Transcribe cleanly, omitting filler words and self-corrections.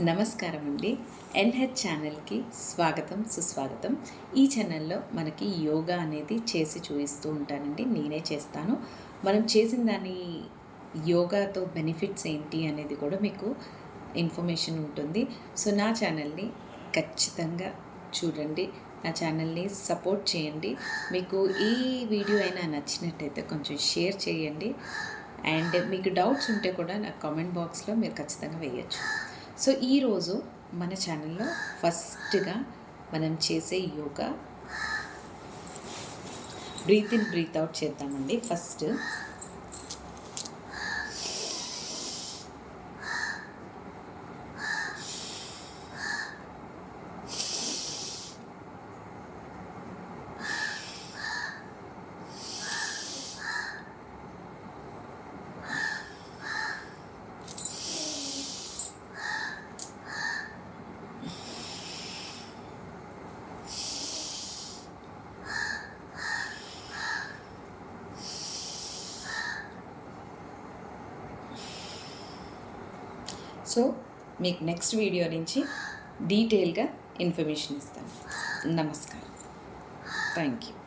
నమస్కారం అండి. ఎన్‌హెచ్ ఛానల్‌కి స్వాగతం, సుస్వాగతం. ఈ ఛానల్‌లో మనకి యోగా అనేది చేసి చూపిస్తూ ఉంటానండి. నేనే చేస్తాను. మనం చేసిన దాని యోగాతో బెనిఫిట్స్ ఏంటి అనేది కూడా మీకు ఇన్ఫర్మేషన్ ఉంటుంది. సో, నా ఛానల్‌ని ఖచ్చితంగా చూడండి. నా ఛానల్‌ని సపోర్ట్ చేయండి. మీకు ఈ వీడియో అయినా నచ్చినట్టయితే కొంచెం షేర్ చేయండి. అండ్ మీకు డౌట్స్ ఉంటే కూడా నాకు కామెంట్ బాక్స్‌లో మీరు ఖచ్చితంగా వేయొచ్చు. సో, ఈరోజు మన ఛానల్లో ఫస్ట్‌గా మనం చేసే yoga breathe in, breathe out చేద్దామండి ఫస్ట్. సో, మీకు నెక్స్ట్ వీడియో నుంచి డీటెయిల్గా ఇన్ఫర్మేషన్ ఇస్తాను. నమస్కారం. Thank you.